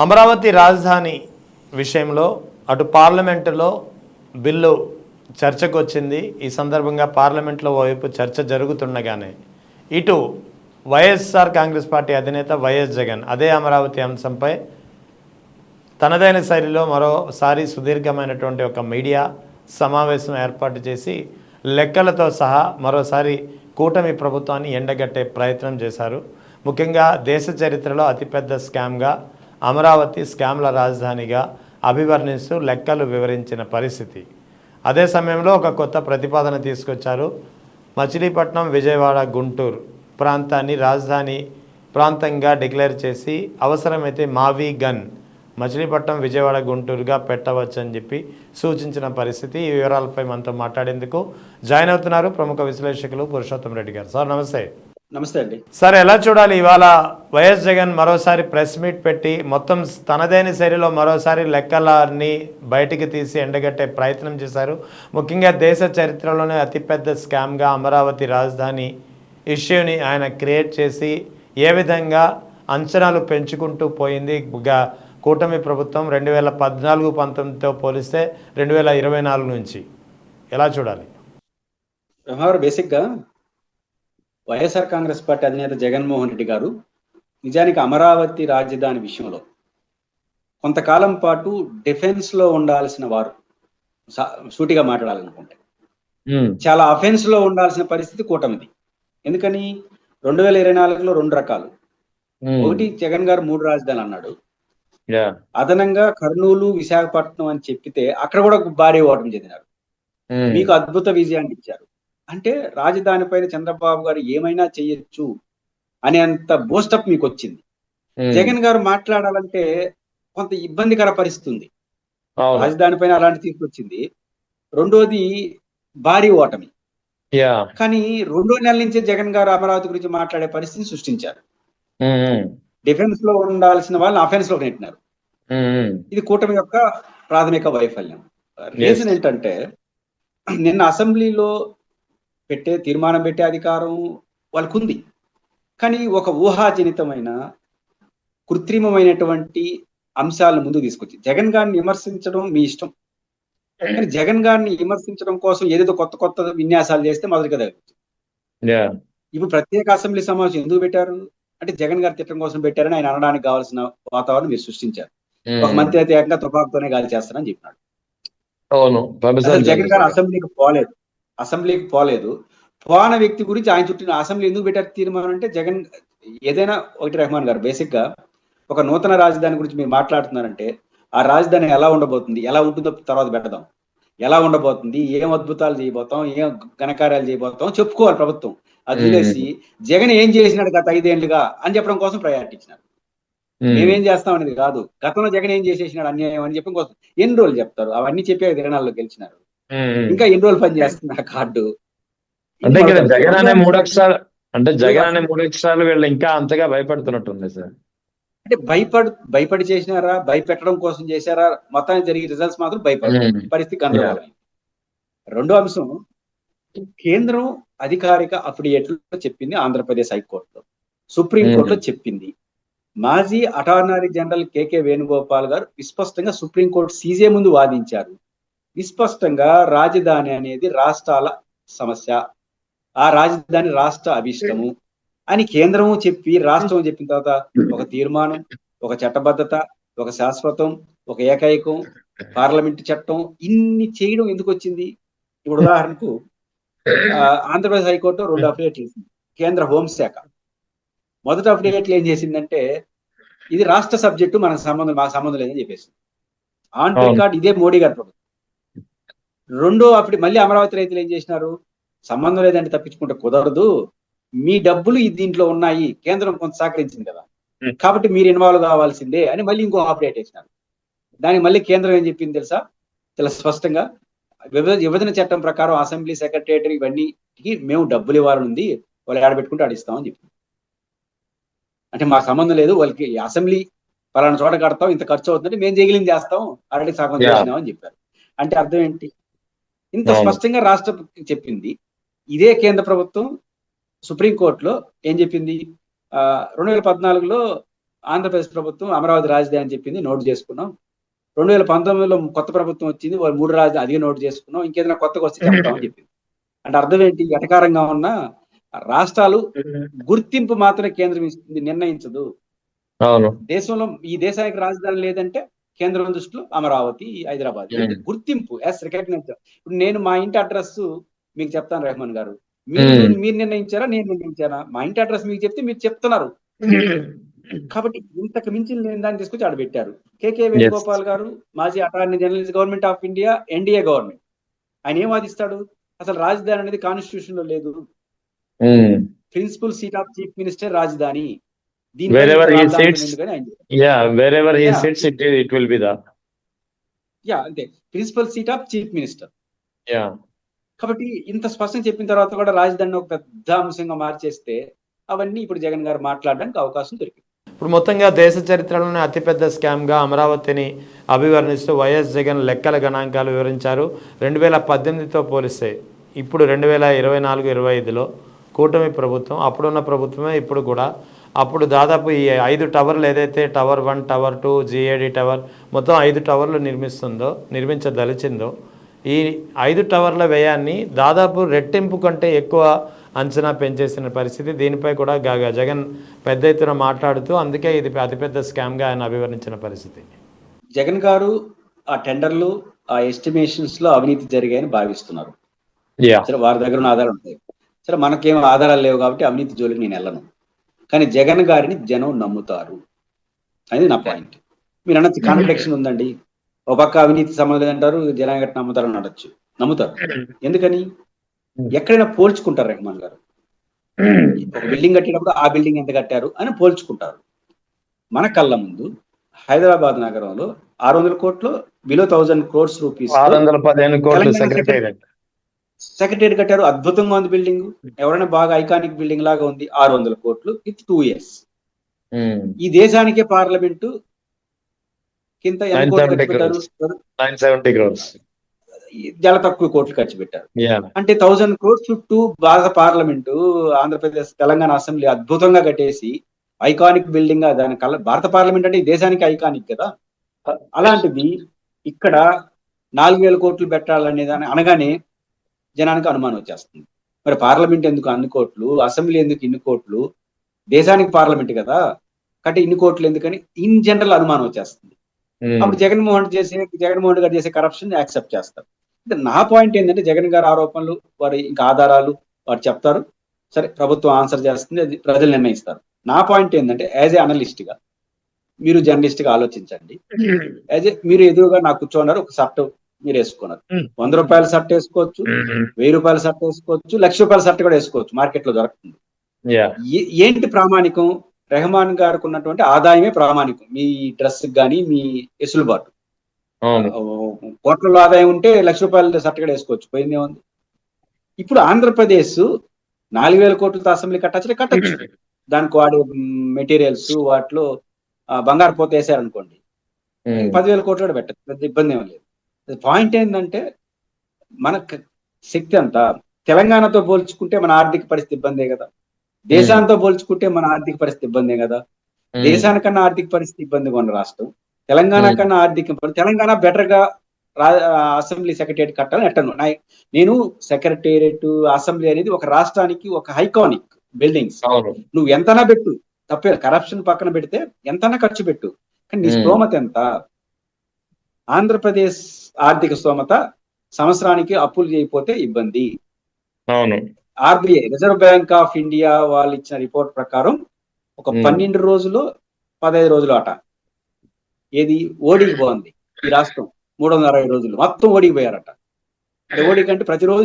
అమరావతి రాజధాని విషయంలో అటు పార్లమెంటులో బిల్లు చర్చకు వచ్చింది. ఈ సందర్భంగా పార్లమెంట్లో ఓవైపు చర్చ జరుగుతుండగానే ఇటు వైఎస్ఆర్ కాంగ్రెస్ పార్టీ అధినేత వైఎస్ జగన్ అదే అమరావతి అంశంపై తనదైన శైలిలో మరోసారి సుదీర్ఘమైనటువంటి ఒక మీడియా సమావేశం ఏర్పాటు చేసి లెక్కలతో సహా మరోసారి కూటమి ప్రభుత్వాన్ని ఎండగట్టే ప్రయత్నం చేశారు. ముఖ్యంగా దేశ చరిత్రలో అతిపెద్ద స్కామ్గా అమరావతి స్కామ్ల రాజధానిగా అభివర్ణిస్తూ లెక్కలు వివరించిన పరిస్థితి. అదే సమయంలో ఒక కొత్త ప్రతిపాదన తీసుకొచ్చారు. మచిలీపట్నం, విజయవాడ, గుంటూరు ప్రాంతాన్ని రాజధాని ప్రాంతంగా డిక్లేర్ చేసి అవసరమైతే మావి గన్ మచిలీపట్నం, విజయవాడ, గుంటూరుగా పెట్టవచ్చని చెప్పి సూచించిన పరిస్థితి. ఈ వివరాలపై మనతో మాట్లాడేందుకు జాయిన్ అవుతున్నారు ప్రముఖ విశ్లేషకులు పురుషోత్తం రెడ్డి గారు. సార్ నమస్తే. నమస్తే అండి. సార్, ఎలా చూడాలి ఇవాళ వైఎస్ జగన్ మరోసారి ప్రెస్ మీట్ పెట్టి మొత్తం తనదైన శైలిలో మరోసారి లెక్కలన్నీ బయటికి తీసి ఎండగట్టే ప్రయత్నం చేశారు. ముఖ్యంగా దేశ చరిత్రలోనే అతిపెద్ద స్కామ్గా అమరావతి రాజధాని ఇష్యూని ఆయన క్రియేట్ చేసి ఏ విధంగా అంచనాలు పెంచుకుంటూ పోయింది కూటమి ప్రభుత్వం 2014-19తో పోలిస్తే 2024 నుంచి ఎలా చూడాలి? బేసిక్గా వైఎస్ఆర్ కాంగ్రెస్ పార్టీ అధినేత జగన్మోహన్ రెడ్డి గారు నిజానికి అమరావతి రాజధాని విషయంలో కొంతకాలం పాటు డిఫెన్స్ లో ఉండాల్సిన వారు, సూటిగా మాట్లాడాలనుకుంటే చాలా అఫెన్స్ లో ఉండాల్సిన పరిస్థితి కూటమిది. ఎందుకని 2024లో 2 రకాలు. ఒకటి, జగన్ గారు 3 రాజధానులు అన్నాడు. అదనంగా కర్నూలు, విశాఖపట్నం అని చెప్పితే అక్కడ కూడా భారీ ఓటమి చెందినారు. మీకు అద్భుత విజయాన్ని ఇచ్చారు. అంటే రాజధాని పైన చంద్రబాబు గారు ఏమైనా చేయొచ్చు అనేంత బూస్టప్ మీకు వచ్చింది. జగన్ గారు మాట్లాడాలంటే కొంత ఇబ్బందికర పరిస్థితి ఉంది. రాజధాని పైన అలాంటి తీసుకొచ్చింది. రెండోది భారీ ఓటమి. కానీ 2వ నెల నుంచే జగన్ గారు అమరావతి గురించి మాట్లాడే పరిస్థితిని సృష్టించారు. డిఫెన్స్ లో ఉండాల్సిన వాళ్ళని అఫెన్స్ లో నెట్టినారు. ఇది కూటమి యొక్క ప్రాథమిక వైఫల్యం. రీజన్ ఏంటంటే, నిన్న అసెంబ్లీలో తీర్మానం పెట్టే అధికారం వాళ్ళకు ఉంది. కానీ ఒక ఊహాజనితమైన కృత్రిమమైనటువంటి అంశాలను ముందుకు తీసుకొచ్చి జగన్ గారిని విమర్శించడం మీ ఇష్టం. కానీ జగన్ గారిని విమర్శించడం కోసం ఏదేదో కొత్త కొత్త విన్యాసాలు చేస్తే మొదటి కదా. ఇప్పుడు ప్రత్యేక అసెంబ్లీ సమావేశం ఎందుకు పెట్టారు అంటే జగన్ గారు తిట్టడం కోసం పెట్టారని ఆయన అనడానికి కావాల్సిన వాతావరణం మీరు సృష్టించారు. ఒక మంత్రి అయితే ఏకంగా తుపాకుతోనే గాలి చేస్తారని చెప్పినాడు. జగన్ గారు అసెంబ్లీకి పోలేదు. పోన వ్యక్తి గురించి ఆయన చుట్టూ అసెంబ్లీ ఎందుకు పెట్టారు తీర్మానం అంటే, జగన్ ఏదైనా ఒకటి, రెహమాన్ గారు బేసిక్ గా ఒక నూతన రాజధాని గురించి మీరు మాట్లాడుతున్నారంటే ఆ రాజధాని ఎలా ఉండబోతుంది, ఎలా ఉంటుందో తర్వాత పెడదాం, ఎలా ఉండబోతుంది, ఏం అద్భుతాలు చేయబోతాం, ఏం ఘనకార్యాలు చేయబోతాం చెప్పుకోవాలి ప్రభుత్వం. అది వదిలేసి జగన్ ఏం చేసినాడు గత 5 ఏళ్లుగా అని చెప్పడం కోసం ప్రయారిటీ ఇచ్చినారు. మేమేం చేస్తాం అనేది కాదు, గతంలో జగన్ ఏం చేసేసినాడు అన్యాయం అని చెప్పడం కోసం ఎన్ని రోజులు చెప్తారు. అవన్నీ చెప్పి 5 తిరణాల్లో గెలిచినారు. ఇంకా ఎన్ని రోజులు పని చేస్తున్నారు కార్డు అంటే జగన్ అనే 3 అక్షరాలు అంటే జగన్ అనే 3 అక్షరాలు వీళ్ళు ఇంకా అంతగా భయపడుతున్నట్టుంది సార్. అంటే భయపడి చేసినారా, భయపెట్టడం కోసం చేశారా, మొత్తానికి జరిగే రిజల్ట్స్ మాత్రం పరిస్థితి గందరగోళం. రెండో అంశం, కేంద్రం అధికారిక అఫిడవిట్లో చెప్పింది, ఆంధ్రప్రదేశ్ హైకోర్టులో, సుప్రీంకోర్టులో చెప్పింది. మాజీ అటార్నీ జనరల్ కేకే వేణుగోపాల్ గారు విస్పష్టంగా సుప్రీంకోర్టు సీజే ముందు వాదించారు. విస్పష్టంగా రాజధాని అనేది రాష్ట్రాల సమస్య, ఆ రాజధాని రాష్ట్ర అభిష్టము అని కేంద్రము చెప్పి రాష్ట్రం చెప్పిన తర్వాత ఒక తీర్మానం, ఒక చట్టబద్ధత, ఒక శాశ్వతం, ఒక ఏకైకం, పార్లమెంటు చట్టం ఇన్ని చేయడం ఎందుకు వచ్చింది? ఇప్పుడు ఉదాహరణకు ఆంధ్రప్రదేశ్ హైకోర్టు 2 అఫిడవిట్లు ఇచ్చింది. కేంద్ర హోంశాఖ మొదటి అఫిడవిట్లు ఏం చేసిందంటే, ఇది రాష్ట్ర సబ్జెక్టు, మాకు సంబంధం లేదని చెప్పేసి ఆన్ రికార్డ్ ఇదే మోడీ గారి ప్రభుత్వం. రెండో మళ్ళీ అమరావతి రైతులు ఏం చేసినారు, సంబంధం లేదంటే తప్పించుకుంటే కుదరదు, మీ డబ్బులు దీంట్లో ఉన్నాయి, కేంద్రం కొంత సహకరించింది కదా కాబట్టి మీరు ఇన్వాల్వ్ కావాల్సిందే అని మళ్ళీ ఇంకో అప్డేట్ వేసినారు. దానికి మళ్ళీ కేంద్రం ఏం చెప్పింది తెలుసా, చాలా స్పష్టంగా, విభజన చట్టం ప్రకారం అసెంబ్లీ సెక్రటరీ ఇవన్నీకి మేము డబ్బులు ఇవ్వాలని ఉంది, వాళ్ళు ఆడబెట్టుకుంటే ఆడిస్తామని చెప్పింది. అంటే మాకు సంబంధం లేదు, వాళ్ళకి అసెంబ్లీ పలానా చోట కడతాం, ఇంత ఖర్చు అవుతుందంటే మేము చేయగలిగింది చేస్తాం, ఆల్రెడీ సగం చేసినామని చెప్పారు. అంటే అర్థం ఏంటి? ఇంత స్పష్టంగా రాష్ట్రపతి చెప్పింది. ఇదే కేంద్ర ప్రభుత్వం సుప్రీంకోర్టులో ఏం చెప్పింది, 2014లో ఆంధ్రప్రదేశ్ ప్రభుత్వం అమరావతి రాజధాని అని చెప్పింది, నోటు చేసుకున్నాం. 2019లో కొత్త ప్రభుత్వం వచ్చింది, వాళ్ళు 3 రాజధాని అదిగే నోటు చేసుకున్నాం, ఇంకేదైనా కొత్తగా వస్తే చెప్తామని చెప్పింది. అంటే అర్థం ఏంటి? ఎటకారంగా ఉన్న రాష్ట్రాలు గుర్తింపు మాత్రమే కేంద్రం ఇస్తుంది, నిర్ణయించదు. అవును. దేశంలో ఈ దేశానికి రాజధాని లేదంటే కేంద్రం దృష్టిలో అమరావతి, హైదరాబాద్ గుర్తింపు యాస్ రికగ్నైజ్. ఇప్పుడు నేను మా ఇంటి అడ్రస్ మీకు చెప్తాను రెహమాన్ గారు, మీరు నిర్ణయించారా నేను నిర్ణయించారా? మా ఇంటి అడ్రస్ మీకు చెప్తే మీరు చెప్తున్నారు. కాబట్టి ఇంతకు మించి నేను దాన్ని తీసుకొచ్చి ఆడ పెట్టారు. కేకే వేణుగోపాల్ గారు మాజీ attorney general, government of India, NDA government. ఆయన ఏం వాదిస్తాడు? అసలు రాజధాని అనేది కాన్స్టిట్యూషన్ లో లేదు. Principal seat of chief minister రాజధాని. అంతే, principal seat of chief minister. కాబట్టి ఇంత స్పష్టంగా చెప్పిన తర్వాత కూడా రాజధానిని ఒక పెద్ద అంశంగా మార్చేస్తే అవన్నీ ఇప్పుడు జగన్ గారు మాట్లాడడానికి అవకాశం దొరికింది. ఇప్పుడు మొత్తంగా దేశ చరిత్రలోనే అతిపెద్ద స్కామ్గా అమరావతిని అభివర్ణిస్తూ వైఎస్ జగన్ లెక్కల గణాంకాలు వివరించారు. 2018తో పోలిస్తే ఇప్పుడు 2024-25లో కూటమి ప్రభుత్వం, అప్పుడున్న ప్రభుత్వమే ఇప్పుడు కూడా, అప్పుడు దాదాపు ఈ 5 టవర్లు ఏదైతే టవర్ 1, టవర్ 2, GAD టవర్ మొత్తం 5 టవర్లు నిర్మించదలిచిందో ఈ 5 టవర్ల వ్యయాన్ని దాదాపు రెట్టింపు కంటే ఎక్కువ అంచనా పెంచేసిన పరిస్థితి. దీనిపై కూడా జగన్ పెద్ద ఎత్తున మాట్లాడుతూ అందుకే ఇది అతిపెద్ద స్కామ్గా ఆయన అభివర్ణించిన పరిస్థితి. జగన్ గారు ఆ టెండర్లు, ఆ ఎస్టిమేషన్స్ లో అవినీతి జరిగాయని భావిస్తున్నారు. సరే, వారి దగ్గర ఉన్న ఆధారాలు ఉంటాయి. సరే, మనకేం ఆధారాలు లేవు కాబట్టి అవినీతి జోలికి నేను వెళ్ళను. కానీ జగన్ గారిని జనం నమ్ముతారు అనేది నా పాయింట్. మీరు అన్న కాంట్రడిక్షన్ ఉందండి. ఒక పక్క అవినీతి సంబంధం అంటారు, జనం గట్టి నమ్ముతారని అనొచ్చు. నమ్ముతారు. ఎందుకని? ఎక్కడైనా పోల్చుకుంటారు రెహమాన్ గారు. ఒక బిల్డింగ్ కట్టేటప్పుడు ఆ బిల్డింగ్ ఎంత కట్టారు అని పోల్చుకుంటారు. మన కళ్ళ ముందు హైదరాబాద్ నగరంలో 600 కోట్లు, బిలో 1000 crores రూపీస్ సెక్రటేరియట్ కట్టారు. అద్భుతంగా ఉంది బిల్డింగ్, ఎవరైనా బాగా ఐకానిక్ బిల్డింగ్ లాగా ఉంది. 600 కోట్లు విత్ 2 years. ఈ దేశానికే పార్లమెంటు కింద ఎంత కోట్లు ఖర్చు పెట్టారు? 970 crores. చాలా తక్కువ కోట్లు ఖర్చు పెట్టారు. అంటే 1000 crores చుట్టూ భారత పార్లమెంటు, ఆంధ్రప్రదేశ్, తెలంగాణ అసెంబ్లీ అద్భుతంగా కట్టేసి ఐకానిక్ బిల్డింగ్ గా దాని భారత పార్లమెంట్ అంటే ఈ దేశానికి ఐకానిక్ కదా. అలాంటిది ఇక్కడ 4000 కోట్లు పెట్టాలనే దాని అనగానే జనానికి అనుమానం వచ్చేస్తుంది. మరి పార్లమెంట్ ఎందుకు అన్ని కోట్లు, అసెంబ్లీ ఎందుకు ఇన్ని కోట్లు, దేశానికి పార్లమెంట్ కదా, కాబట్టి ఇన్ని కోట్లు ఎందుకని ఇన్ జనరల్ అనుమానం వచ్చేస్తుంది. అప్పుడు జగన్మోహన్ గారు చేసే కరప్షన్ యాక్సెప్ట్ చేస్తారు. అంటే నా పాయింట్ ఏంటంటే, జగన్ గారి ఆరోపణలు, వారి ఇంకా ఆధారాలు వారు చెప్తారు. సరే, ప్రభుత్వం ఆన్సర్ చేస్తుంది, అది ప్రజలు నిర్ణయిస్తారు. నా పాయింట్ ఏంటంటే, యాజ్ ఏ అనలిస్ట్ గా, మీరు జర్నలిస్ట్ గా ఆలోచించండి. మీరు ఎదురుగా నాకు కూర్చోన్నారు, ఒక షర్ట్ మీరు వేసుకున్నారు. 100 రూపాయల షర్ట్ వేసుకోవచ్చు, 1000 రూపాయల షర్ట్ వేసుకోవచ్చు, 1,00,000 రూపాయల షర్ట్ కూడా వేసుకోవచ్చు. మార్కెట్ లో దొరుకుతుంది. ఏంటి ప్రామాణికం? రెహమాన్ గారికి ఉన్నటువంటి ఆదాయమే ప్రామాణికం. మీ డ్రెస్ కానీ మీ ఎసులుబాటు. కోట్లలో ఆదాయం ఉంటే 1,00,000 రూపాయల షర్ట్ కూడా వేసుకోవచ్చు, పోయిందే ఉంది. ఇప్పుడు ఆంధ్రప్రదేశ్ 4,000 కోట్లతో అసెంబ్లీ కట్టచ్చు. దానికి వాడే మెటీరియల్స్, వాటిలో బంగారు పోత వేసారనుకోండి, 10,000 కోట్లు కూడా పెట్టచ్చు, పెద్ద ఇబ్బంది ఏమీ లేదు. పాయింట్ ఏంటంటే, మన శక్తి అంతా తెలంగాణతో పోల్చుకుంటే మన ఆర్థిక పరిస్థితి ఇబ్బందే కదా, దేశాంతో పోల్చుకుంటే మన ఆర్థిక పరిస్థితి ఇబ్బందే కదా. దేశానికన్నా ఆర్థిక పరిస్థితి ఇబ్బందిగా ఉన్న రాష్ట్రం తెలంగాణ కన్నా తెలంగాణ బెటర్ గా అసెంబ్లీ సెక్రటేరియట్ కట్టాలని ఎట్టను. నేను సెక్రటేరియట్, అసెంబ్లీ అనేది ఒక రాష్ట్రానికి ఒక ఐకానిక్ బిల్డింగ్స్. నువ్వు ఎంతనా పెట్టు, తప్పే. కరప్షన్ పక్కన పెడితే ఎంతనా ఖర్చు పెట్టు, కానీ నీ స్తోమత ఎంత? ఆంధ్రప్రదేశ్ ఆర్థిక స్తోమత సంవత్సరానికి అప్పులు చేయకపోతే ఇబ్బంది. RBI, reserve bank of India వాళ్ళు ఇచ్చిన రిపోర్ట్ ప్రకారం ఒక 12 రోజులు 15 రోజులు అట ఏది ఓడికి పోయింది ఈ రాష్ట్రం. 360 రోజులు మొత్తం ఓడికి పోయారట. అంటే ఓడి కంటే ప్రతిరోజు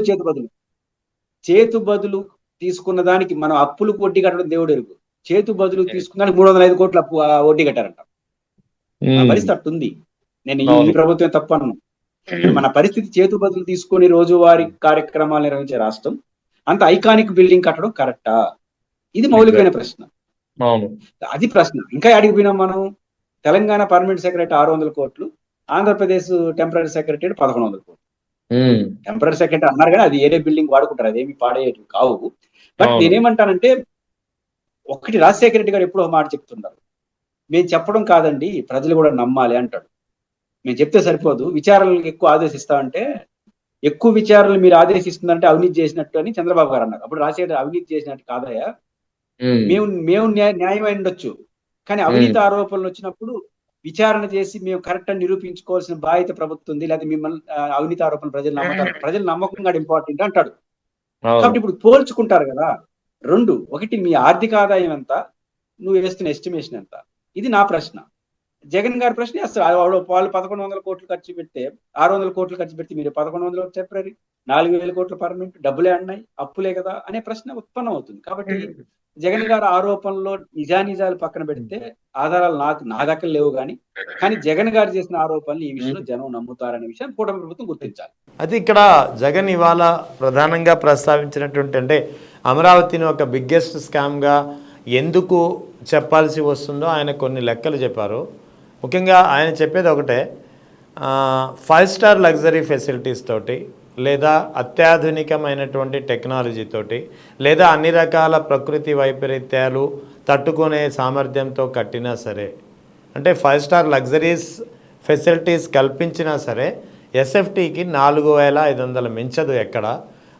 చేతు బదులు తీసుకున్న దానికి మనం అప్పులకు వడ్డీ కట్టడం దేవుడు ఎరుగు. చేతు బదులు తీసుకున్న దానికి 305 కోట్ల అప్పు వడ్డీ కట్టారంట. పరిస్థితి అట్టుంది. నేను ఈ ప్రభుత్వం తప్పు అన్నాను. మన పరిస్థితి చేతు బదులు తీసుకొని రోజువారీ కార్యక్రమాలు నిర్వహించే రాష్ట్రం అంత ఐకానిక్ బిల్డింగ్ కట్టడం కరెక్టా? ఇది మౌలికమైన ప్రశ్న. అది ప్రశ్న. ఇంకా అడిగిపోయినాం మనం. తెలంగాణ పర్మనెంట్ సెక్రటరీ 600 కోట్లు, ఆంధ్రప్రదేశ్ టెంపరీ సెక్రటరీ 1100 కోట్లు. టెంపరీ సెక్రటరీ అన్నారు కానీ అది ఏరే బిల్డింగ్ వాడుకుంటారు, అదేమి పాడేవి కావు. బట్ నేనేమంటానంటే, ఒకటి రాజశేఖర రెడ్డి గారు ఎప్పుడో మాట చెప్తున్నారు, మేము చెప్పడం కాదండి, ప్రజలు కూడా నమ్మాలి అంటాడు. మేము చెప్తే సరిపోదు, విచారణలు ఎక్కువ ఆదేశిస్తామంటే, ఎక్కువ విచారణలు మీరు ఆదేశిస్తుందంటే అవినీతి చేసినట్టు అని చంద్రబాబు గారు అన్నారు. అప్పుడు రాజశేఖర్ అవినీతి చేసినట్టు కాదయ్యా, మేము న్యాయమై ఉండొచ్చు, కానీ అవినీతి ఆరోపణలు వచ్చినప్పుడు విచారణ చేసి మేము కరెక్ట్ అని నిరూపించుకోవాల్సిన బాధ్యత ప్రభుత్వం ఉంది. లేకపోతే మిమ్మల్ని అవినీతి ఆరోపణలు ప్రజలు నమ్మతారు, ప్రజలు నమ్మకంగా ఇంపార్టెంట్ అంటాడు. కాబట్టి ఇప్పుడు పోల్చుకుంటారు కదా రెండు. ఒకటి, మీ ఆర్థిక ఆదాయం ఎంత, నువ్వు వేస్తున్న ఎస్టిమేషన్ ఎంత, ఇది నా ప్రశ్న. జగన్ గారి ప్రశ్న అసలు వాళ్ళు 1100 కోట్లు ఖర్చు పెడితే 600 కోట్లు ఖర్చు పెడితే మీరు 1100 టెంపరీ, 4000 కోట్లు పర్మనెంట్, డబ్బులే అన్నాయి, అప్పులే కదా అనే ప్రశ్న ఉత్పన్నం అవుతుంది. కాబట్టి జగన్ గారి ఆరోపణలో నిజానిజాలు పక్కన పెడితే ఆధారాలు నా దగ్గర లేవు, కానీ జగన్ గారు చేసిన ఆరోపణలు ఈ విషయంలో జనం నమ్ముతారనే విషయం కూటమి ప్రభుత్వం గుర్తించాలి. అయితే ఇక్కడ జగన్ ఇవాళ ప్రధానంగా ప్రస్తావించినటువంటి అంటే అమరావతిని ఒక బిగ్గెస్ట్ స్కామ్గా ఎందుకు చెప్పాల్సి వస్తుందో ఆయన కొన్ని లెక్కలు చెప్పారు. ముఖ్యంగా ఆయన చెప్పేది ఒకటే, 5 స్టార్ లగ్జరీ ఫెసిలిటీస్ తోటి, లేదా అత్యాధునికమైనటువంటి టెక్నాలజీతోటి, లేదా అన్ని రకాల ప్రకృతి వైపరీత్యాలు తట్టుకునే సామర్థ్యంతో కట్టినా సరే, అంటే 5 స్టార్ లగ్జరీస్ ఫెసిలిటీస్ కల్పించినా సరే ఎస్ఎఫ్టీకి 4500 మించదు ఎక్కడ.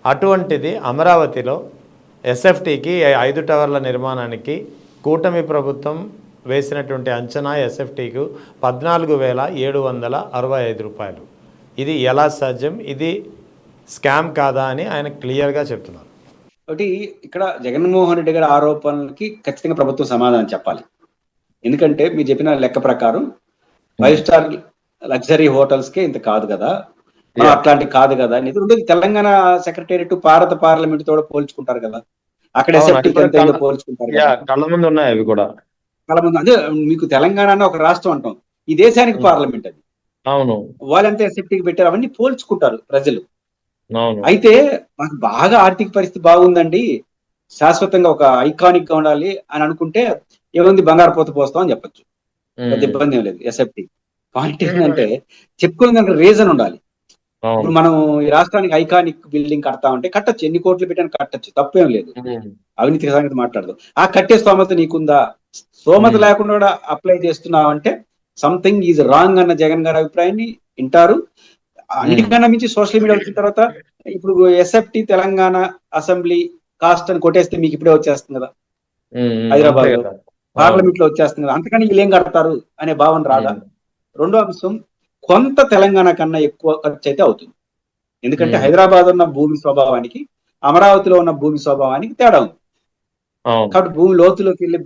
అటువంటిది అమరావతిలో ఎస్ఎఫ్టీకి 5 టవర్ల నిర్మాణానికి కూటమి ప్రభుత్వం వేసినటువంటి అంచనా ఎస్ఎఫ్టీకు 14,765 రూపాయలు. ఇది ఎలా సాధ్యం, ఇది స్కామ్ కాదా అని ఆయన క్లియర్గా చెప్తున్నారు. ఒకటి, ఇక్కడ జగన్మోహన్ రెడ్డి గారి ఆరోపణలకి ఖచ్చితంగా ప్రభుత్వం సమాధానం చెప్పాలి. ఎందుకంటే మీరు చెప్పిన లెక్క ప్రకారం 5 స్టార్ లగ్జరీ హోటల్స్ కే ఇంత కాదు కదా, అట్లాంటి కాదు కదా అనేది. రెండోది, తెలంగాణ సెక్రటేరియట్ భారత పార్లమెంట్ తో పోల్చుకుంటారు కదా, అక్కడ పోల్చుకుంటారు కదా, కళ్ళ ముందు ఉన్నాయి అవి కూడా. చాలా మంది అదే, మీకు తెలంగాణ అన్న ఒక రాష్ట్రం అంటాం, ఈ దేశానికి పార్లమెంట్ అది. అవును, వాళ్ళంతా ఎస్ఎఫ్టీకి పెట్టారు, అవన్నీ పోల్చుకుంటారు ప్రజలు. అవును. అయితే మాకు బాగా ఆర్థిక పరిస్థితి బాగుందండి, శాశ్వతంగా ఒక ఐకానిక్ గా ఉండాలి అని అనుకుంటే ఏముంది, బంగారు పోత పోస్తాం అని చెప్పొచ్చు, పెద్ద ఇబ్బంది ఏం లేదు. ఎస్ఎఫ్టీ పాయింట్ ఏంటంటే చెప్పుకునే దానికి రీజన్ ఉండాలి. ఇప్పుడు మనం ఈ రాష్ట్రానికి ఐకానిక్ బిల్డింగ్ కడతామంటే కట్టచ్చు, ఎన్ని కోట్లు పెట్టాను కట్టచ్చు, తప్పేం లేదు, అవినీతి సంగతి మాట్లాడదు. ఆ కట్టే స్తోమత నీకుందా, స్తోమత లేకుండా కూడా అప్లై చేస్తున్నావు అంటే సంథింగ్ ఈజ్ రాంగ్ అన్న జగన్ గారి అభిప్రాయాన్ని వింటారు. అన్నిటికన్నా మించి సోషల్ మీడియా వచ్చిన తర్వాత ఇప్పుడు ఎస్ఎఫ్టీ తెలంగాణ అసెంబ్లీ కాస్ట్ అని కొట్టేస్తే మీకు ఇప్పుడే వచ్చేస్తుంది కదా, హైదరాబాద్ లో పార్లమెంట్ లో వచ్చేస్తుంది కదా, అంతకని వీళ్ళు ఏం కడతారు అనే భావన రాదా? రెండో అంశం, కొంత తెలంగాణ కన్నా ఎక్కువ ఖర్చు అయితే అవుతుంది. ఎందుకంటే హైదరాబాద్ ఉన్న భూమి స్వభావానికి అమరావతిలో ఉన్న భూమి స్వభావానికి తేడా ఉంది. కాబట్టి భూమి లోతులోకి వెళ్ళి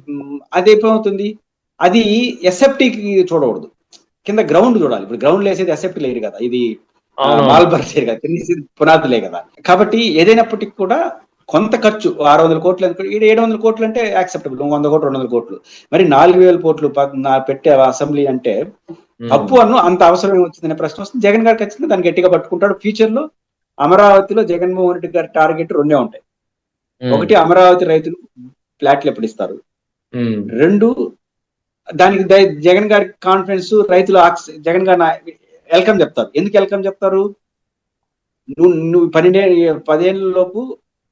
అది ఏమవుతుంది, అది ఎస్ఎఫ్టీకి చూడకూడదు, కింద గ్రౌండ్ చూడాలి. ఇప్పుడు గ్రౌండ్ వేసేది ఎస్ఎఫ్టీ లేరు కదా, ఇది మాల్బర్ లేరు కదా, పునాదులే కదా. కాబట్టి ఏదైనప్పటికీ కూడా కొంత ఖర్చు 600 కోట్లు, 700 కోట్లు అంటే యాక్సెప్టబుల్, 100 కోట్లు 200 కోట్లు, మరి 4000 కోట్లు పెట్టే అసెంబ్లీ అంటే తప్పు అను అంత అవసరం ఏమొచ్చిందనే ప్రశ్న వస్తుంది. జగన్ గారు ఖచ్చితంగా దాన్ని గట్టిగా పట్టుకుంటాడు. ఫ్యూచర్ లో అమరావతిలో జగన్మోహన్ రెడ్డి గారి టార్గెట్ రెండే ఉంటాయి. ఒకటి, అమరావతి రైతులు ఫ్లాట్లు ఎప్పుడు ఇస్తారు, రెండు, దానికి జగన్ గారి కాన్ఫిడెన్స్, రైతులు జగన్ గారు వెల్కమ్ చెప్తారు. ఎందుకు వెల్కమ్ చెప్తారు, నువ్వు 10 ఏళ్ళ లోపు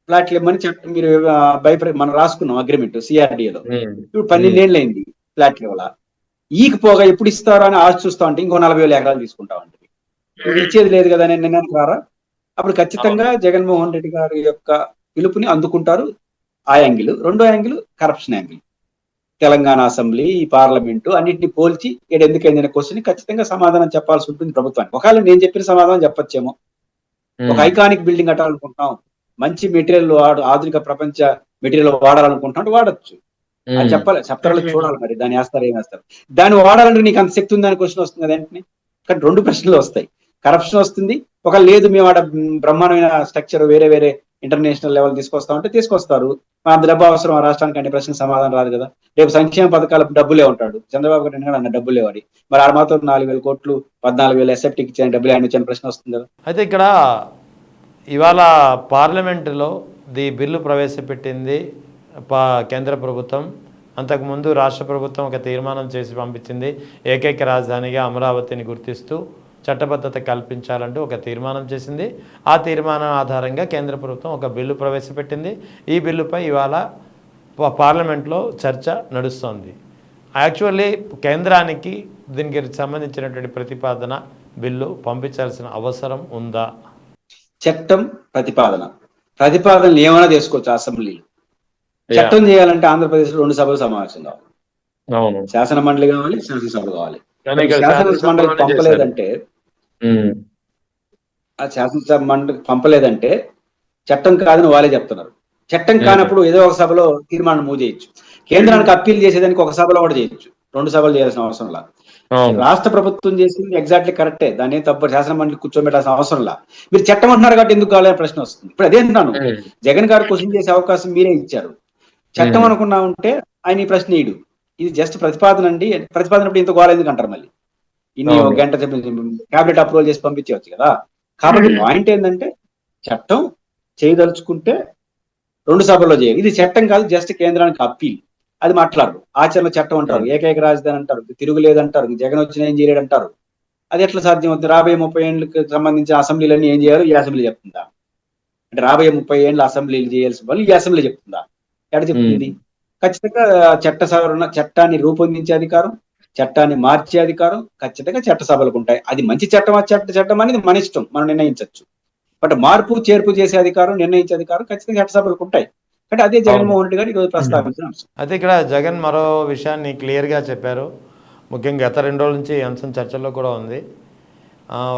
ఫ్లాట్లు ఇవ్వమని మీరు మనం రాసుకున్నాం అగ్రిమెంట్ సిఆర్డిఏలో. ఇప్పుడు 12 ఏళ్ళు అయింది ఫ్లాట్లు ఇవ్వాల, ఈకపోగా ఎప్పుడు ఇస్తారో అని ఆశ చూస్తా ఉంటే ఇంకో 40,000 ఎకరాలు తీసుకుంటామంటే ఇప్పుడు ఇచ్చేది లేదు కదా నేను నిర్ణయానికి రారా? అప్పుడు ఖచ్చితంగా జగన్మోహన్ రెడ్డి గారి యొక్క పిలుపుని అందుకుంటారు. ఆ యాంగిల్. రెండో angle corruption angle. Telangana assembly, ఈ పార్లమెంటు అన్నింటినీ పోల్చి ఎందుకైందనే క్వశ్చన్ ఖచ్చితంగా సమాధానం చెప్పాల్సి ఉంటుంది ప్రభుత్వానికి. ఒకవేళ నేను చెప్పిన సమాధానం చెప్పొచ్చేమో, ఒక ఐకానిక్ బిల్డింగ్ కట్టాలనుకుంటున్నాం, మంచి మెటీరియల్ ఆధునిక ప్రపంచ మెటీరియల్ వాడాలనుకుంటున్నాం, వాడచ్చు, అది చెప్పాలి, చెప్తారు, చూడాలి మరి దాన్ని వేస్తారు ఏం వేస్తారు. దాన్ని వాడాలంటే నీకు అంత శక్తి ఉందని క్వశ్చన్ వస్తుంది కదా వెంటనే. కానీ రెండు ప్రశ్నలు వస్తాయి, కరప్షన్ వస్తుంది, ఒక లేదు మేము ఆడ బ్రహ్మాండమైన స్ట్రక్చర్ వేరే వేరే ఇంటర్నేషనల్ లెవెల్ తీసుకొస్తామంటే తీసుకొస్తారు, అంత డబ్బు అవసరం ఆ రాష్ట్రానికి అంటే ప్రశ్న సమాధానం రాదు కదా. రేపు సంక్షేమ పథకాలకు డబ్బులే ఉంటాడు చంద్రబాబు గారు అన్న డబ్బులే వాడి, మరి ఆడ మాత్రం 4,000 కోట్లు 14,000 ఎస్ఎఫ్టీకి ఇచ్చిన డబ్బులే అని వచ్చే ప్రశ్న వస్తుంది కదా. అయితే ఇక్కడ ఇవాళ పార్లమెంటులో బిల్లు ప్రవేశపెట్టింది కేంద్ర ప్రభుత్వం. అంతకుముందు రాష్ట్ర ప్రభుత్వం ఒక తీర్మానం చేసి పంపించింది, ఏకైక రాజధానిగా అమరావతిని గుర్తిస్తూ చట్టబద్ధత కల్పించాలంటూ ఒక తీర్మానం చేసింది. ఆ తీర్మానం ఆధారంగా కేంద్ర ప్రభుత్వం ఒక బిల్లు ప్రవేశపెట్టింది. ఈ బిల్లుపై ఇవాళ పార్లమెంట్లో చర్చ నడుస్తోంది. యాక్చువల్లీ కేంద్రానికి దీనికి సంబంధించినటువంటి ప్రతిపాదన బిల్లు పంపించాల్సిన అవసరం ఉందా? చట్టం ప్రతిపాదనలు ఏమైనా చేసుకోవచ్చు అసెంబ్లీలో. చట్టం చేయాలంటే ఆంధ్రప్రదేశ్ లో 2 సభలు సమావేశం కావాలి. అవును, శాసన మండలి కావాలి, శాసనసభ కావాలి. కానీ ఇక్కడ శాసన మండలికి పంపలేదంటే ఆ శాసనసభ మండలికి పంపలేదంటే చట్టం కాదని వాళ్ళే చెప్తున్నారు. చట్టం కానప్పుడు ఏదో ఒక సభలో తీర్మానం మూవ్ చేయొచ్చు. కేంద్రానికి అప్పీల్ చేసేదానికి ఒక సభలో కూడా చేయొచ్చు, 2 సభలు చేయాల్సిన అవసరం లా. రాష్ట్ర ప్రభుత్వం చేసింది ఎగ్జాక్ట్లీ కరెక్టే, దాన్ని ఏం తప్ప శాసన మండలి కూర్చోబెట్టాల్సిన అవసరం లా. మీరు చట్టం అంటున్నారు కాబట్టి ఎందుకు కావాలనే ప్రశ్న వస్తుంది. ఇప్పుడు అదే అంటున్నాను, జగన్ గారు క్వశ్చన్ చేసే అవకాశం మీరే ఇచ్చారు. చట్టం అనుకున్నా ఉంటే ఆయన ఈ ప్రశ్న ఇడు, ఇది జస్ట్ ప్రతిపాదన అండి, ప్రతిపాదన ఇంత గోళ ఎందుకు అంటారు మళ్ళీ, ఇన్ని ఒక గంట క్యాబినెట్ అప్రూవల్ చేసి పంపించవచ్చు కదా. కాబట్టి పాయింట్ ఏంటంటే చట్టం చేయదలుచుకుంటే 2 సభల్లో చేయాలి. ఇది చట్టం కాదు, జస్ట్ కేంద్రానికి అప్పీల్. అది మాట్లాడరు. ఆచరణ చట్టం అంటారు, ఏకైక రాజధాని అంటారు, తిరుగులేదంటారు, జగన్ వచ్చిన ఏం చేయలేడు అంటారు. అది ఎట్లా సాధ్యం అవుతుంది? రాబోయే 30 ఏళ్ళకి సంబంధించిన అసెంబ్లీలన్నీ ఏం చేయాలో ఈ అసెంబ్లీ చెప్తుందా? అంటే రాబోయే 30 ఏళ్ళ అసెంబ్లీలు చేయాల్సిన వాళ్ళు ఈ అసెంబ్లీ చెప్తుందా? ఎక్కడ చెప్తుంది? ఖచ్చితంగా చట్ట సవరణ, చట్టాన్ని రూపొందించే అధికారం, చట్టాన్ని మార్చే అధికారం ఖచ్చితంగా చట్టసభలకు ఉంటాయి. అది మంచి చట్టం చట్టం అనేది మన ఇష్టం, మనం నిర్ణయించవచ్చు. బట్ మార్పు చేర్పు చేసే అధికారం, నిర్ణయించే అధికారం ఖచ్చితంగా చట్టసభలకు ఉంటాయి. అంటే అదే జగన్మోహన్ రెడ్డి గారు ఈరోజు ప్రస్తావించిన అంశం. అయితే ఇక్కడ జగన్ మరో విషయాన్ని క్లియర్గా చెప్పారు. ముఖ్యంగా గత 2 రోజుల నుంచి ఈ అంశం చర్చల్లో కూడా ఉంది.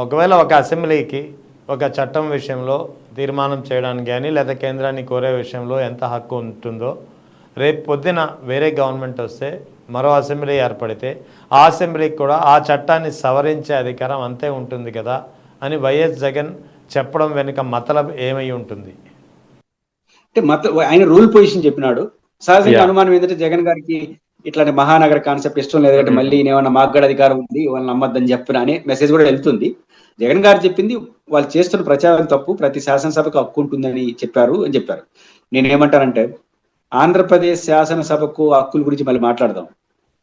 ఒకవేళ ఒక అసెంబ్లీకి ఒక చట్టం విషయంలో తీర్మానం చేయడానికి కానీ లేదా కేంద్రాన్ని కోరే విషయంలో ఎంత హక్కు ఉంటుందో, రేపు పొద్దున వేరే గవర్నమెంట్ వస్తే మరో అసెంబ్లీ ఏర్పడితే ఆ అసెంబ్లీకి కూడా ఆ చట్టాన్ని సవరించే అధికారం అంతే ఉంటుంది కదా అని వైఎస్ జగన్ చెప్పడం వెనుక మతలబ్ ఏమై ఉంటుంది? అంటే ఆయన రూల్ పొజిషన్ చెప్పినాడు. సహజంగా అనుమానం ఏంటంటే జగన్ గారికి ఇట్లాంటి మహానగర కాన్సెప్ట్ ఇష్టం లేదంటే మళ్ళీ ఏమన్నా మాకు అధికారం ఉంది వాళ్ళని నమ్మద్దని చెప్పిన అనే మెసేజ్ కూడా వెళ్తుంది. జగన్ గారు చెప్పింది వాళ్ళు చేస్తున్న ప్రచారం తప్పు, ప్రతి శాసనసభకు హక్కు ఉంటుందని చెప్పారు అని చెప్పారు. నేను ఏమంటానంటే ఆంధ్రప్రదేశ్ శాసనసభకు హక్కుల గురించి మళ్ళీ మాట్లాడదాం.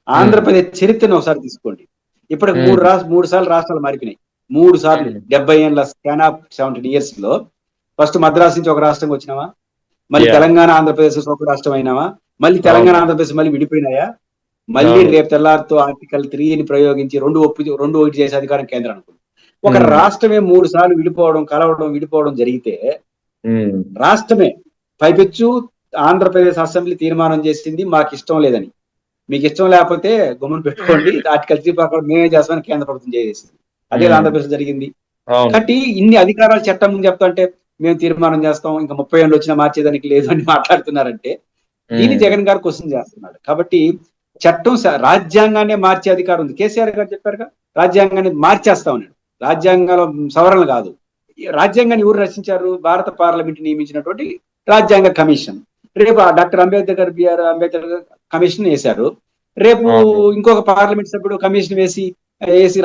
ఆంధ్రప్రదేశ్ చరిత్రను ఒకసారి తీసుకోండి. ఇప్పటికి 3 సార్లు రాష్ట్రాలు మారిపోయినాయి. 3 సార్లు 70 ఏళ్ళ స్పాన్ ఆఫ్ 70 years లో ఫస్ట్ మద్రాసు నుంచి ఒక రాష్ట్రం వచ్చినావా, మళ్ళీ తెలంగాణ ఆంధ్రప్రదేశ్ ఒక రాష్ట్రం అయినావా, మళ్ళీ తెలంగాణ ఆంధ్రప్రదేశ్ మళ్ళీ విడిపోయినాయా, మళ్ళీ రేపు తెల్లారితో ఆర్టికల్ 3ని ప్రయోగించి 2 ఒకటి చేసే అధికారం కేంద్రం అనుకుంది. ఒక రాష్ట్రమే 3 సార్లు విడిపోవడం జరిగితే రాష్ట్రమే పైపెచ్చు ఆంధ్రప్రదేశ్ అసెంబ్లీ తీర్మానం చేసింది మాకు ఇష్టం లేదని, మీకు ఇష్టం లేకపోతే గుమ్మను పెట్టుకోండి, ఆర్టికల్ 3 ప్రకారం మేమే చేస్తామని కేంద్ర ప్రభుత్వం చేసేసింది. అదే ఆంధ్రప్రదేశ్ జరిగింది. కాబట్టి ఇన్ని అధికారాలు చట్టం ముందు చెప్తుంటే మేము తీర్మానం చేస్తాం ఇంకా 30 ఏళ్ళు వచ్చినా మార్చేదానికి లేదు అని మాట్లాడుతున్నారంటే దీన్ని జగన్ గారు క్వశ్చన్ చేస్తున్నాడు. కాబట్టి చట్టం రాజ్యాంగాన్ని మార్చే అధికారం ఉంది. కేసీఆర్ గారు చెప్పారుగా రాజ్యాంగాన్ని మార్చేస్తా ఉన్నాడు. రాజ్యాంగంలో సవరణలు కాదు. రాజ్యాంగాన్ని ఎవరు రచించారు? భారత పార్లమెంట్ నియమించినటువంటి రాజ్యాంగ కమిషన్. రేపు డాక్టర్ బిఆర్ అంబేద్కర్ కమిషన్ వేశారు. రేపు ఇంకొక పార్లమెంట్ సభ్యుడు కమిషన్ వేసి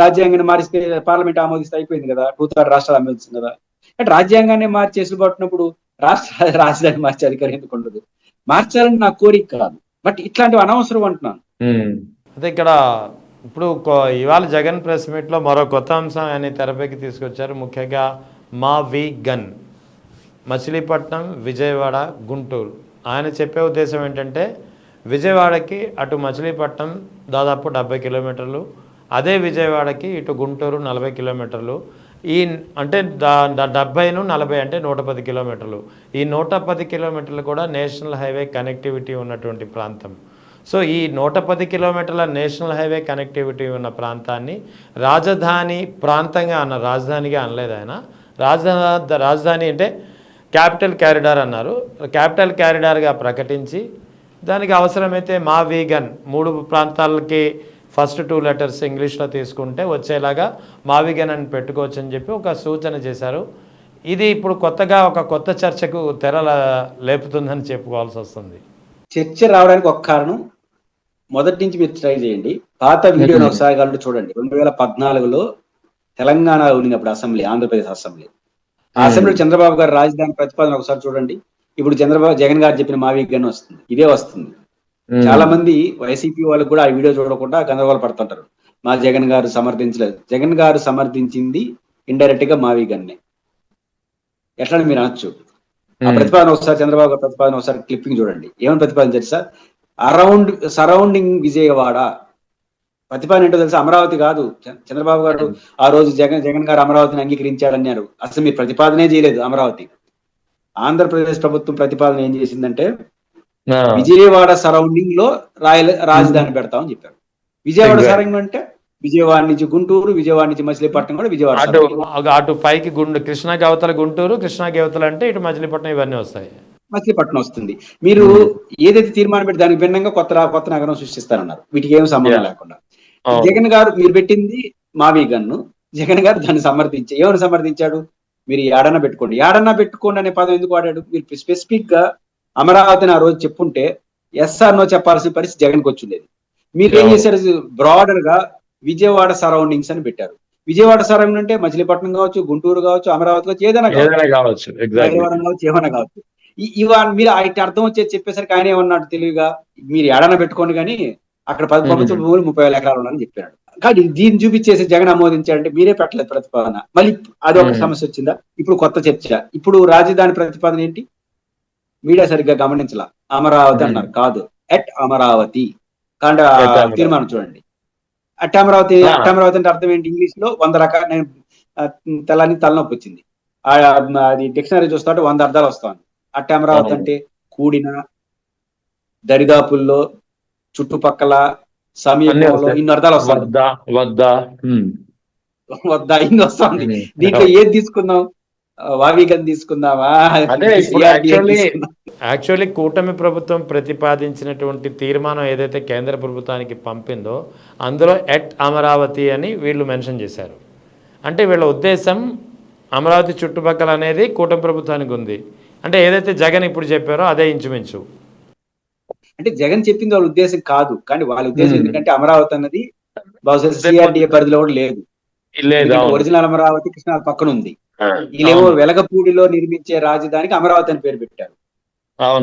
రాజ్యాంగాన్ని మారిస్తే పార్లమెంట్ ఆమోదిస్తే అయిపోయింది కదా, 2/3 రాష్ట్రాలు ఆమోదిస్తుంది కదా. అంటే రాజ్యాంగాన్ని మార్చేసి పట్టినప్పుడు రాజధాని మార్చే అధికారం ఎందుకు ఉండదు? మార్చాలని నా కోరిక కాదు, బట్ ఇట్లాంటివి అనవసరం అంటున్నాను. అదే ఇక్కడ ఇప్పుడు ఇవాళ జగన్ ప్రెస్ మీట్లో మరో కొత్త అంశం ఆయన తెరపైకి తీసుకొచ్చారు. ముఖ్యంగా మా వి గన్ మచిలీపట్నం, విజయవాడ, గుంటూరు. ఆయన చెప్పే ఉద్దేశం ఏంటంటే విజయవాడకి అటు మచిలీపట్నం దాదాపు 70 కిలోమీటర్లు, అదే విజయవాడకి ఇటు గుంటూరు 40 కిలోమీటర్లు. ఈ అంటే 70-40 అంటే 110 కిలోమీటర్లు. ఈ 110 కిలోమీటర్లు కూడా నేషనల్ హైవే కనెక్టివిటీ ఉన్నటువంటి ప్రాంతం. సో ఈ 110 కిలోమీటర్ల నేషనల్ హైవే కనెక్టివిటీ ఉన్న ప్రాంతాన్ని రాజధాని ప్రాంతంగా రాజధానిగా అనలేదు ఆయన. రాజధాని అంటే క్యాపిటల్ క్యారిడార్ అన్నారు. క్యాపిటల్ క్యారిడార్గా ప్రకటించి దానికి అవసరమైతే మా వీగన్ 3 ప్రాంతాలకి ఫస్ట్ 2 letters ఇంగ్లీష్లో తీసుకుంటే వచ్చేలాగా మావిగన్ అని పెట్టుకోవచ్చు అని చెప్పి ఒక సూచన చేశారు. ఇది ఇప్పుడు కొత్తగా ఒక కొత్త చర్చకు తెర లేపుతుందని చెప్పుకోవాల్సి వస్తుంది. చర్చ రావడానికి ఒక కారణం, మొదటి నుంచి మీరు ట్రై చేయండి, పాత వీడియోని ఒకసారి కలిపి చూడండి. 2014లో తెలంగాణ ఉన్నప్పుడు అసెంబ్లీ, ఆంధ్రప్రదేశ్ అసెంబ్లీ, ఆ అసెంబ్లీ చంద్రబాబు గారు రాజధాని ప్రతిపాదన ఒకసారి చూడండి. ఇప్పుడు జగన్ గారు చెప్పిన మావిగన్ వస్తుంది, ఇదే వస్తుంది. చాలా మంది వైసీపీ వాళ్ళకి కూడా ఆ వీడియో చూడకుండా గందరగోళ పడుతుంటారు. మా జగన్ గారు సమర్థించలేదు. జగన్ గారు సమర్థించింది ఇండైరెక్ట్ గా మావిగన్నే. ఎట్లా మీరు అనొచ్చు. ఆ ప్రతిపాదన ఒకసారి చంద్రబాబు గారు ప్రతిపాదన ఒకసారి క్లిప్పింగ్ చూడండి. ఏమని ప్రతిపాదన తెలుసా? సరౌండింగ్ విజయవాడ ప్రతిపాదన ఏంటో తెలుసా? అమరావతి కాదు. చంద్రబాబు గారు ఆ రోజు జగన్ గారు అమరావతిని అంగీకరించాడన్నారు. అసలు మీరు ప్రతిపాదనే చేయలేదు అమరావతి. ఆంధ్రప్రదేశ్ ప్రభుత్వం ప్రతిపాదన ఏం చేసిందంటే విజయవాడ సరౌండింగ్ లో రాజధాని పెడతామని చెప్పారు. విజయవాడ సరౌండింగ్ అంటే విజయవాడ నుంచి గుంటూరు, విజయవాడ నుంచి మచిలీపట్నం కూడా విజయవాడ. అటు పైకి కృష్ణా గవతల గుంటూరు, కృష్ణా గవతల అంటే ఇటు మచిలీపట్నం ఇవన్నీ వస్తాయి. మచిలీపట్నం వస్తుంది. మీరు ఏదైతే తీర్మానం పెట్టి దానికి భిన్నంగా కొత్త నగరం సృష్టిస్తారన్నారు. వీటికి ఏం సంబంధం లేకుండా జగన్ గారు మీరు పెట్టింది మావి గన్ను. జగన్ గారు దాన్ని ఏమని సమర్థించాడు? మీరు ఏడన్నా పెట్టుకోండి అనే పదం ఎందుకు వాడాడు? మీరు స్పెసిఫిక్ గా అమరావతిని ఆ రోజు చెప్పుంటే ఎస్ఆర్ నో చెప్పాల్సిన పరిస్థితి జగన్కి వచ్చిండేది. మీరు ఏం చేశారు? బ్రాడర్ గా విజయవాడ సరౌండింగ్స్ అని పెట్టారు. విజయవాడ సరౌండింగ్ అంటే మచిలీపట్నం కావచ్చు, గుంటూరు కావచ్చు, అమరావతి కావచ్చు, ఏదైనా కావచ్చు, ఏమైనా కావచ్చు. ఇవాళ మీరు ఆయన అర్థం వచ్చేది చెప్పేసరికి ఆయన ఏమన్నాడు తెలివిగా, మీరు ఏడన్నా పెట్టుకోండి కానీ అక్కడ 10 ప్రభుత్వ భూములు 30,000 ఎకరాలు ఉన్నాయని చెప్పాడు. కానీ దీన్ని చూపించేసి జగన్ ఆమోదించాడంటే మీరే పెట్టలేదు ప్రతిపాదన. మళ్ళీ అది ఒక సమస్య వచ్చిందా? ఇప్పుడు కొత్త చర్చ. ఇప్పుడు రాజధాని ప్రతిపాదన ఏంటి? మీడియా సరిగ్గా గమనించాల. అమరావతి అన్నారు, కాదు ఎట్ అమరావతి. కానీ తీర్మానం చూడండి. అట్ అమరావతి అంటే అర్థం ఏంటి? ఇంగ్లీష్ లో 100 రకాల, నేను తలనొప్పి వచ్చింది అది డిక్షనరీ చూస్తుంటే 100 అర్థాలు వస్తాను. అట్ట అమరావతి అంటే కూడిన, దరిదాపుల్లో, చుట్టుపక్కల, సమీపంలో, ఇన్ని అర్థాలు వస్తాయి. వద్దా ఇన్ని వస్తుంది. దీంట్లో ఏది తీసుకుందాం? వావిగన్ తీసుకుందామా? యాక్చువల్లీ కూటమి ప్రభుత్వం ప్రతిపాదించినటువంటి తీర్మానం ఏదైతే కేంద్ర ప్రభుత్వానికి పంపిందో అందులో ఎట్ అమరావతి అని వీళ్ళు మెన్షన్ చేశారు. అంటే వీళ్ళ ఉద్దేశం అమరావతి చుట్టుపక్కల అనేది కూటమి ప్రభుత్వానికి ఉంది. అంటే ఏదైతే జగన్ ఇప్పుడు చెప్పారో అదే ఇంచుమించు. అంటే జగన్ చెప్పింది వాళ్ళ ఉద్దేశం కాదు, కానీ వాళ్ళ ఉద్దేశం ఎందుకంటే అమరావతి అన్నది బహుశా సిఆర్డిఏ పరిధిలో కూడా లేదు. ఒరిజినల్ అమరావతి కృష్ణా పక్కన ఉంది. వీళ్ళేమో వెలగపూడిలో నిర్మించే రాజధానికి అమరావతి అని పేరు పెట్టారు.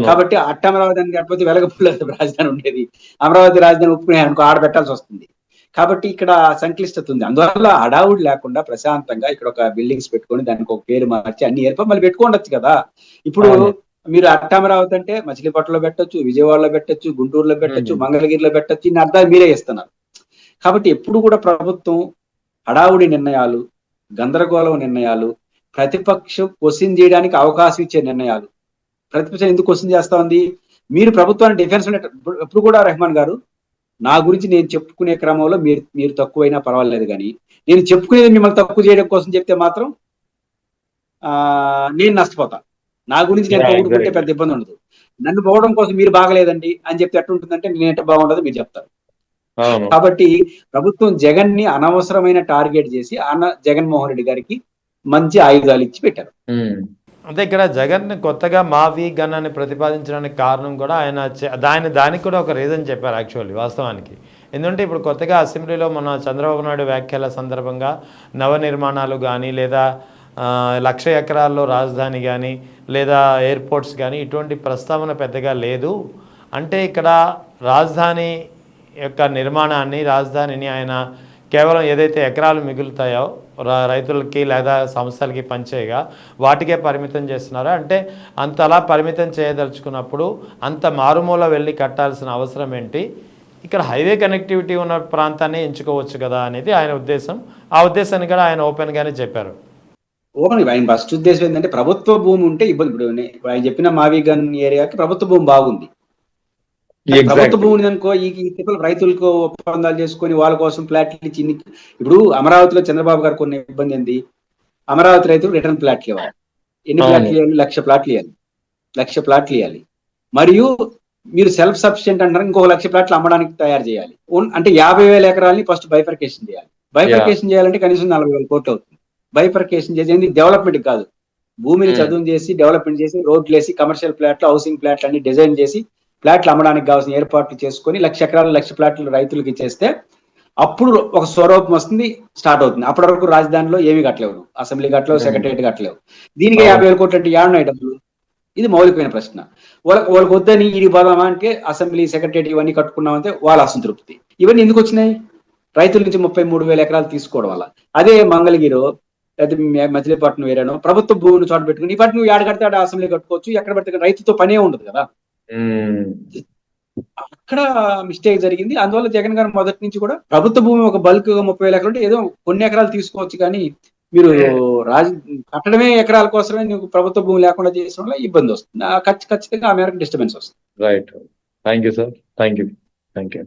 కాబట్టి అట్ట అమరావతి అని కాకపోతే వెలగపూడిలో రాజధాని ఉండేది. అమరావతి రాజధాని ఒప్పుకునే అనుకో ఆడ పెట్టాల్సి వస్తుంది. కాబట్టి ఇక్కడ సంక్లిష్టత ఉంది. అందువల్ల హడావుడి లేకుండా ప్రశాంతంగా ఇక్కడ ఒక బిల్డింగ్స్ పెట్టుకొని దానికి ఒక పేరు మార్చి అన్ని ఏర్పాటు మళ్ళీ పెట్టుకోవచ్చు కదా. ఇప్పుడు మీరు అట్ట అమరావతి అంటే మచిలీపట్నంలో పెట్టొచ్చు, విజయవాడలో పెట్టొచ్చు, గుంటూరులో పెట్టొచ్చు, మంగళగిరిలో పెట్టొచ్చు. ఇన్ని అర్థాలు మీరే ఇస్తున్నారు. కాబట్టి ఎప్పుడు కూడా ప్రభుత్వం హడావుడి నిర్ణయాలు, గందరగోళం నిర్ణయాలు, ప్రతిపక్షం క్వశ్చన్ చేయడానికి అవకాశం ఇచ్చే నిర్ణయాలు. ప్రతిపక్షం ఎందుకు క్వశ్చన్ చేస్తా ఉంది? మీరు ప్రభుత్వాన్ని డిఫెన్స్ ఎప్పుడు కూడా రెహమాన్ గారు, నా గురించి నేను చెప్పుకునే క్రమంలో మీరు తక్కువైనా పర్వాలేదు, కానీ నేను చెప్పుకునేది మిమ్మల్ని తక్కువ చేయడం కోసం చెప్తే మాత్రం నేను నష్టపోతా. నా గురించి నేను పొగుడుకుంటే పెద్ద ఇబ్బంది ఉండదు. నన్ను పోవడం కోసం మీరు బాగలేదండి అని చెప్తే ఎట్లుంటుందంటే నేనేంట బాగుండదు మీరు చెప్తారు. కాబట్టి ప్రభుత్వం జగన్ ని అనవసరమైన టార్గెట్ చేసి జగన్మోహన్ రెడ్డి గారికి మంచి ఆయుధాలు ఇచ్చి పెట్టారు. అంటే ఇక్కడ జగన్ కొత్తగా మావి గన్ అని ప్రతిపాదించడానికి కారణం కూడా ఆయన దానికి కూడా ఒక రీజన్ చెప్పారు యాక్చువల్లీ వాస్తవానికి. ఎందుకంటే ఇప్పుడు కొత్తగా అసెంబ్లీలో మన చంద్రబాబు నాయుడు వ్యాఖ్యల సందర్భంగా నవనిర్మాణాలు కానీ, లేదా 1,00,000 ఎకరాల్లో రాజధాని కానీ, లేదా ఎయిర్పోర్ట్స్ కానీ ఇటువంటి ప్రస్తావన పెద్దగా లేదు. అంటే ఇక్కడ రాజధాని యొక్క నిర్మాణాన్ని, రాజధానిని ఆయన కేవలం ఏదైతే ఎకరాలు మిగులుతాయో రైతులకి లేదా సంస్థలకి పంచేయగా వాటికే పరిమితం చేస్తున్నారా? అంటే అంతలా పరిమితం చేయదలుచుకున్నప్పుడు అంత మారుమూల వెళ్ళి కట్టాల్సిన అవసరం ఏంటి? ఇక్కడ హైవే కనెక్టివిటీ ఉన్న ప్రాంతాన్ని ఎంచుకోవచ్చు కదా అనేది ఆయన ఉద్దేశం. ఆ ఉద్దేశాన్ని కూడా ఆయన ఓపెన్గానే చెప్పారు. ఆయన ఫస్ట్ ఉద్దేశం ఏంటంటే ప్రభుత్వ భూమి ఉంటే ఇబ్బంది. ఇప్పుడు ఆయన చెప్పిన మావిగన్ ఏరియాకి ప్రభుత్వ భూమి బాగుంది. ప్రభుత్వ భూమిని అనుకో ఈ రైతులకు ఒప్పందాలు చేసుకొని వాళ్ళ కోసం ప్లాట్లు ఇచ్చి, ఇప్పుడు అమరావతిలో చంద్రబాబు గారు కొన్ని ఇబ్బంది ఏంది? అమరావతి రైతులు రిటర్న్ ప్లాట్లు ఇవ్వాలి. ఎన్ని ప్లాట్లు ఇవ్వాలి? 1,00,000 ప్లాట్లు ఇవ్వాలి. 1,00,000 ప్లాట్లు ఇవ్వాలి. మరియు మీరు సెల్ఫ్ సఫిషియెంట్ అంటారు, ఇంకో 1,00,000 ప్లాట్లు అమ్మడానికి తయారు చేయాలి. అంటే 50,000 ఎకరాలని ఫస్ట్ బైఫర్కేషన్ చేయాలి. బైఫర్కేషన్ చేయాలంటే కనీసం 40,000 కోట్లు అవుతుంది. బైఫర్కేషన్ చేసేది డెవలప్మెంట్ కాదు, భూమిని చదువు చేసి డెవలప్మెంట్ చేసి రోడ్లు వేసి కమర్షియల్ ప్లాట్లు, హౌసింగ్ ప్లాట్లు అన్ని డిజైన్ చేసి ప్లాట్లు అమ్మడానికి కావాల్సిన ఏర్పాట్లు చేసుకొని 1,00,000 ఎకరాలు 1,00,000 ప్లాట్లు రైతులకు ఇచ్చేస్తే అప్పుడు ఒక స్వరూపం వస్తుంది, స్టార్ట్ అవుతుంది. అప్పటి వరకు రాజధానిలో ఏమీ కట్టలేవు, అసెంబ్లీ కట్టలేవు, సెక్రటరియట్ కట్టలేవు. దీనికి 50,000 కోట్లు అంటే ఏడున్నాయి డబ్బులు? ఇది మౌలికమైన ప్రశ్న. వాళ్ళకి వద్దని ఇది పోదామా అంటే అసెంబ్లీ, సెక్రటరియట్ ఇవన్నీ కట్టుకున్నామంటే వాళ్ళ అసంతృప్తి. ఇవన్నీ ఎందుకు వచ్చినాయి? రైతుల నుంచి 33,000 ఎకరాలు తీసుకోవడం వల్ల. అదే మంగళగిరో లేదా మచిలీపట్నం వేరేనో ప్రభుత్వ భూమిని చోట పెట్టుకుని ఇప్పటి నువ్వు ఏడ కడితే అసెంబ్లీ కట్టుకోవచ్చు, ఎక్కడ పెడితే రైతుతో పనే ఉండదు కదా. అక్కడ మిస్టేక్ జరిగింది. అందువల్ల జగన్ గారు మొదటి నుంచి కూడా ప్రభుత్వ భూమి ఒక బల్క్ 30,000 ఎకరాలు ఉంటే ఏదో కొన్ని ఎకరాలు తీసుకోవచ్చు, కానీ మీరు కట్టడమే ఎకరాల కోసమే నీకు ప్రభుత్వ భూమి లేకుండా చేసిన వల్ల ఇబ్బంది వస్తుంది. ఖచ్చితంగా ఆ మేరకు డిస్టర్బెన్స్ వస్తుంది. Right. Thank you sir. Thank you.